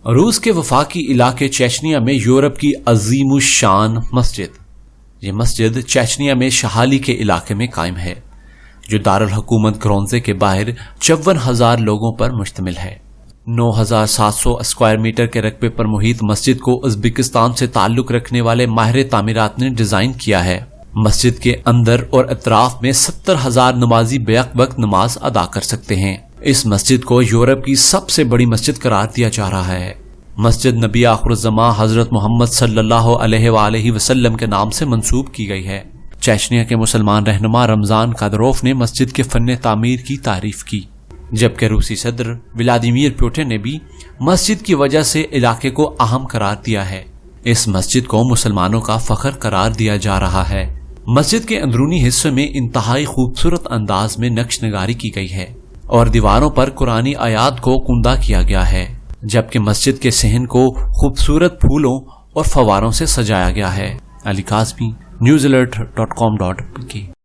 روس کے وفاقی علاقے چیچنیا میں یورپ کی عظیم الشان مسجد. یہ مسجد چیچنیا میں شہالی کے علاقے میں قائم ہے جو دارالحکومت گرونزے کے باہر 54,000 لوگوں پر مشتمل ہے. 9,700 اسکوائر میٹر کے رقبے پر محیط مسجد کو ازبکستان سے تعلق رکھنے والے ماہر تعمیرات نے ڈیزائن کیا ہے. مسجد کے اندر اور اطراف میں 70,000 نمازی بیک وقت نماز ادا کر سکتے ہیں. اس مسجد کو یورپ کی سب سے بڑی مسجد قرار دیا جا رہا ہے. مسجد نبی آخر الزمان حضرت محمد صلی اللہ علیہ وآلہ وسلم کے نام سے منسوب کی گئی ہے. چیچنیا کے مسلمان رہنما رمضان قادروف نے مسجد کے فن تعمیر کی تعریف کی، جبکہ روسی صدر ولادیمیر پوٹن نے بھی مسجد کی وجہ سے علاقے کو اہم قرار دیا ہے. اس مسجد کو مسلمانوں کا فخر قرار دیا جا رہا ہے. مسجد کے اندرونی حصے میں انتہائی خوبصورت انداز میں نقش نگاری کی گئی ہے اور دیواروں پر قرآنی آیات کو کندہ کیا گیا ہے، جبکہ مسجد کے صحن کو خوبصورت پھولوں اور فواروں سے سجایا گیا ہے. علی قاسمی، newsalert.com.pk